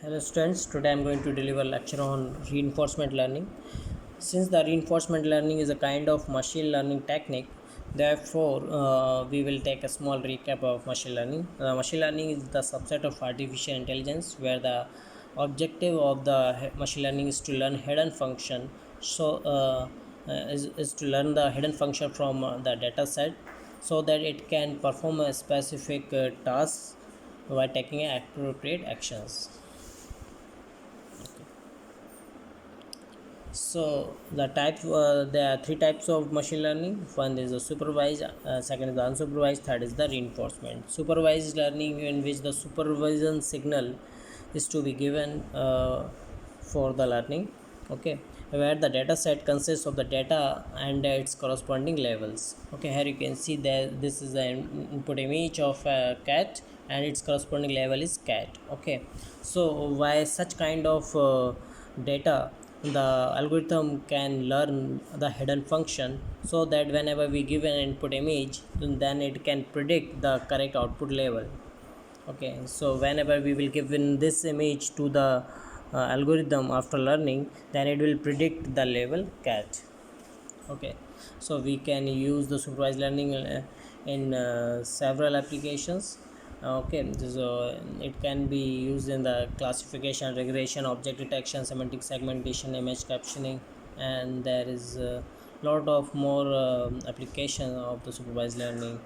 Hello students, today I am going to deliver a lecture on reinforcement learning. Since the reinforcement learning is a kind of machine learning technique, therefore we will take a small recap of machine learning. Machine learning is the subset of artificial intelligence where the objective of the machine learning is to learn hidden function. Is to learn the hidden function from the data set so that it can perform a specific task by taking appropriate actions. So there are three types of machine learning. One is the supervised, second is the unsupervised, third is the reinforcement. Supervised learning, in which the supervision signal is to be given for the learning. Okay, where the data set consists of the data and its corresponding levels. Okay, here you can see that this is the input image of a cat and its corresponding level is cat. Okay, so why such kind of data, the algorithm can learn the hidden function so that whenever we give an input image, then it can predict the correct output level. Okay, so whenever we will give in this image to the algorithm after learning, then it will predict the level cat. Okay, so we can use the supervised learning in several applications. Okay, so it can be used in the classification, regression, object detection, semantic segmentation, image captioning, and there is a lot of more application of the supervised learning.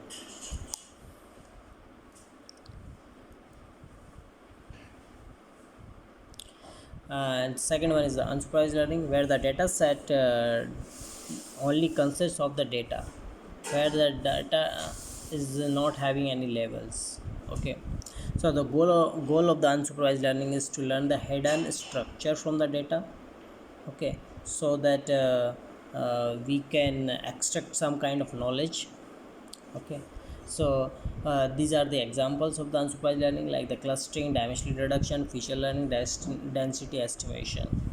And second one is the unsupervised learning, where the data set only consists of the data, where the data is not having any labels. Okay, so the goal of the unsupervised learning is to learn the hidden structure from the data. Okay, so that we can extract some kind of knowledge. Okay, so these are the examples of the unsupervised learning, like the clustering, dimensional reduction, feature learning, density estimation.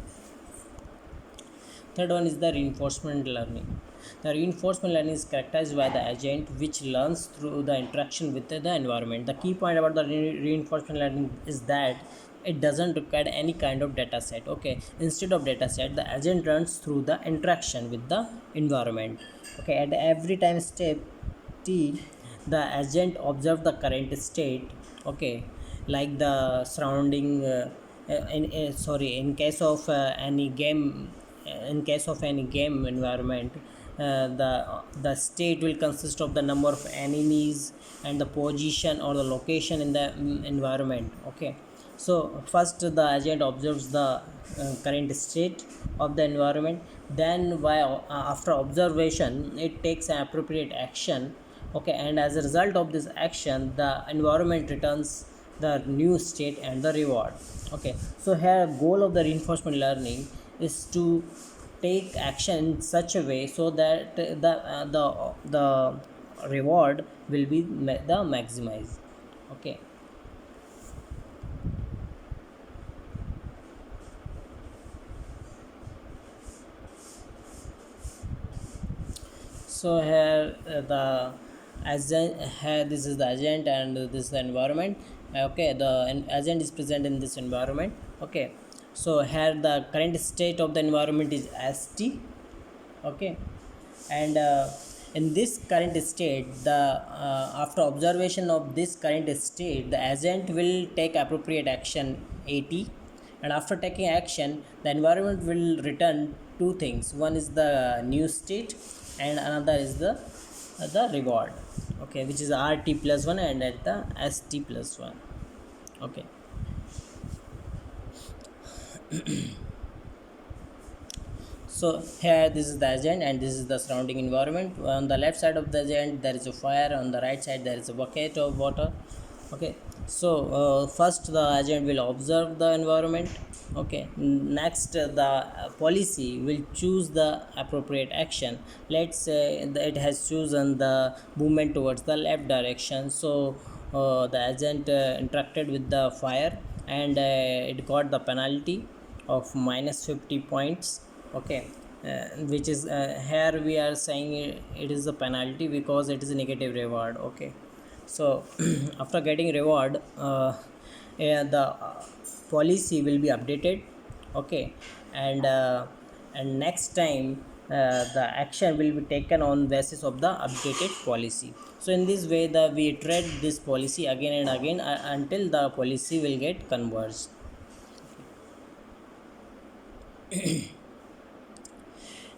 Third one is the reinforcement learning. The reinforcement learning is characterized by the agent which learns through the interaction with the environment. The key point about the reinforcement learning is that it doesn't require any kind of data set. Okay, instead of data set, the agent learns through the interaction with the environment. Okay, at every time step t, the agent observe the current state. Okay, like the surrounding in case of any game, in case of any game environment, the state will consist of the number of enemies and the position or the location in the environment. Okay, so first the agent observes the current state of the environment, then after observation it takes an appropriate action. Okay, and as a result of this action, the environment returns the new state and the reward. Okay, so here goal of the reinforcement learning is to take action in such a way so that the reward will be the maximized. Okay, so here the agent, here this is the agent and this is the environment. Okay, the agent is present in this environment. Okay, so here the current state of the environment is st. Okay, and in this current state, the after observation of this current state, the agent will take appropriate action at, and after taking action, the environment will return two things. One is the new state and another is the reward. Okay, which is rt plus 1 and at the st plus 1. Okay, so here this is the agent and this is the surrounding environment. On the left side of the agent there is a fire, on the right side there is a bucket of water. Okay, so first the agent will observe the environment. Okay, next the policy will choose the appropriate action. Let's say that it has chosen the movement towards the left direction, so the agent interacted with the fire and it got the penalty of minus 50 points. Okay, which is here we are saying it is a penalty because it is a negative reward. Okay, so after getting reward, the policy will be updated. Okay, and next time the action will be taken on basis of the updated policy. So in this way we tread this policy again and again until the policy will get converged.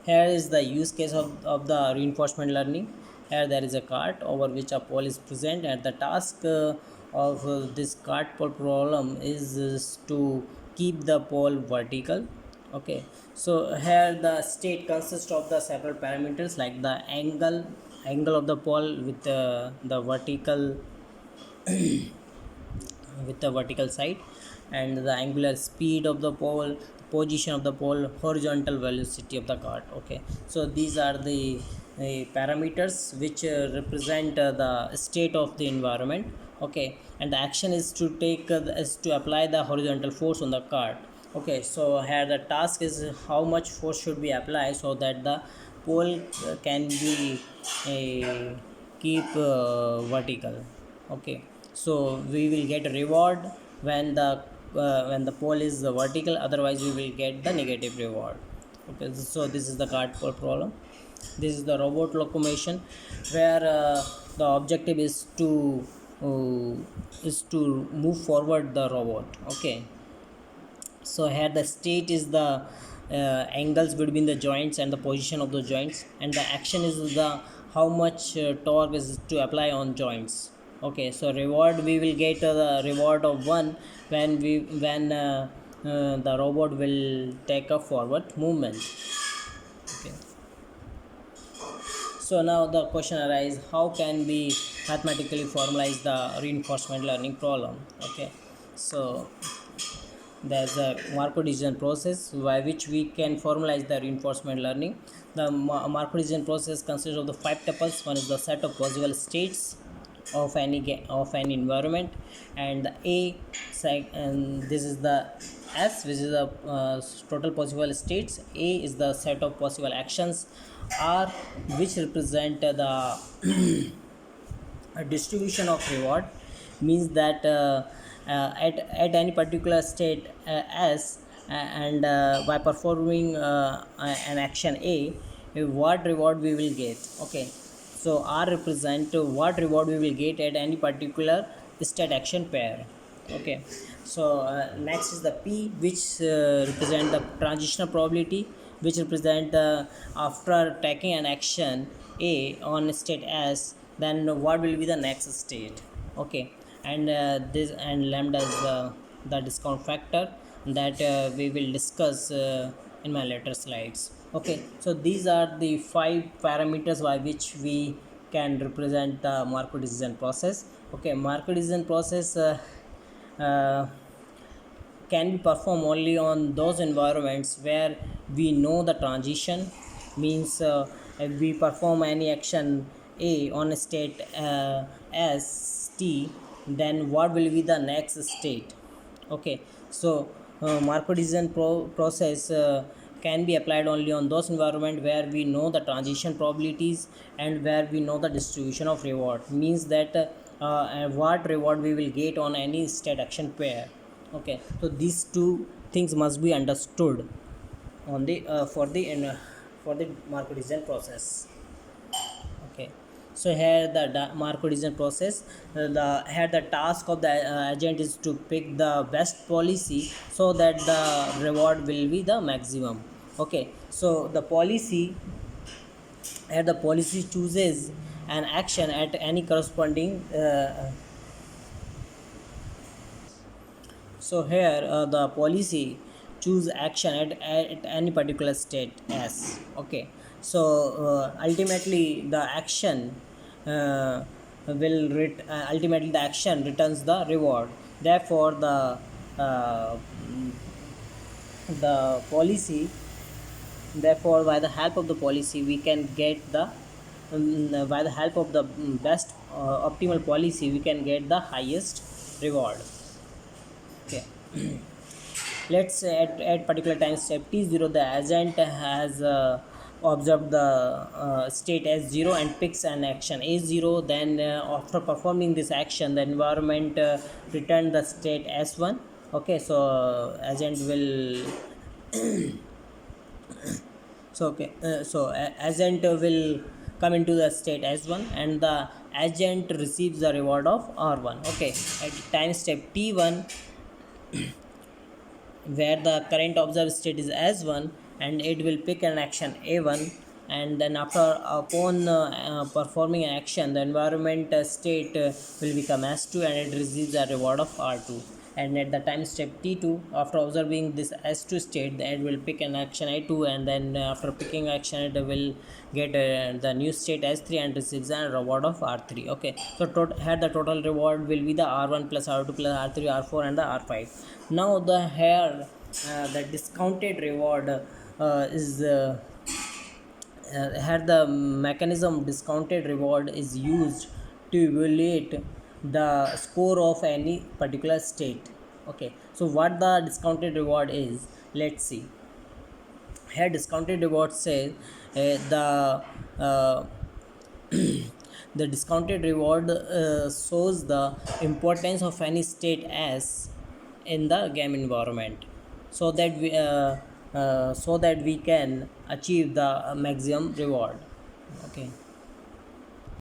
Here is the use case of the reinforcement learning. Here there is a cart over which a pole is present, and the task of this cart pole problem is to keep the pole vertical. Okay, so here the state consists of the several parameters like the angle of the pole with the vertical with the vertical side, and the angular speed of the pole, position of the pole, horizontal velocity of the cart. Okay, so these are the parameters which represent the state of the environment. Okay, and the action is to take is to apply the horizontal force on the cart. Okay, so here the task is how much force should be applied so that the pole can be keep vertical. Okay, so we will get a reward when the pole is vertical, otherwise we will get the negative reward. Okay, so this is the cart pole problem. This is the robot locomotion, where the objective is to move forward the robot. Okay, so here the state is the angles between the joints and the position of the joints, and the action is the how much torque is to apply on joints. Okay, so reward we will get the reward of 1 when the robot will take a forward movement. Okay, so now the question arises, how can we mathematically formalize the reinforcement learning problem? Okay, so there's a Markov decision process by which we can formalize the reinforcement learning. The Markov decision process consists of the 5 tuples. One is the set of possible states of any environment, and the and this is the S, which is the total possible states. A is the set of possible actions. R, which represent the distribution of reward, means that at any particular state S, and by performing an action A, what reward we will get. Okay, so R represent what reward we will get at any particular state action pair. Okay, so next is the P, which represent the transitional probability, which represent after taking an action A on state S, then what will be the next state. Okay, and this and lambda is the discount factor that we will discuss in my later slides. Okay, so these are the 5 parameters by which we can represent the Markov decision process. Okay, Markov decision process uh, can be performed only on those environments where we know the transition. Means if we perform any action A on a state S T, then what will be the next state. Okay, so Markov decision process can be applied only on those environment where we know the transition probabilities and where we know the distribution of reward. Means that what reward we will get on any state action pair. Okay, so these two things must be understood on the for the Markov decision process. Okay, so here the Markov decision process, the task of the agent is to pick the best policy so that the reward will be the maximum. Okay, so the policy chooses an action at any corresponding so here the policy choose action at any particular state S. Okay, so ultimately the action ultimately the action returns the reward. Therefore uh, the policy therefore by the help of the policy we can get the by the help of the best optimal policy we can get the highest reward. Okay, let's say at particular time step t0 the agent has observed the state S0 and picks an action A0. Then after performing this action the environment returned the state S1. Okay, so agent will agent will come into the state S1, and the agent receives the reward of R1. Okay, at time step T1, where the current observed state is S1, and it will pick an action A1, and then upon performing an action, the environment state will become S2, and it receives a reward of R2. And at the time step T2, after observing this S2 state, it will pick an action A2, and then after picking action, it will get the new state S3 and receives a reward of R3. Okay, so here the total reward will be the R1 plus R2 plus R3, R4, and the R5. Now the discounted reward is here the mechanism discounted reward is used to evaluate the score of any particular state. Okay, so what the discounted reward is, let's see. Here discounted reward says the the discounted reward shows the importance of any state S in the game environment, so that we can achieve the maximum reward. Okay.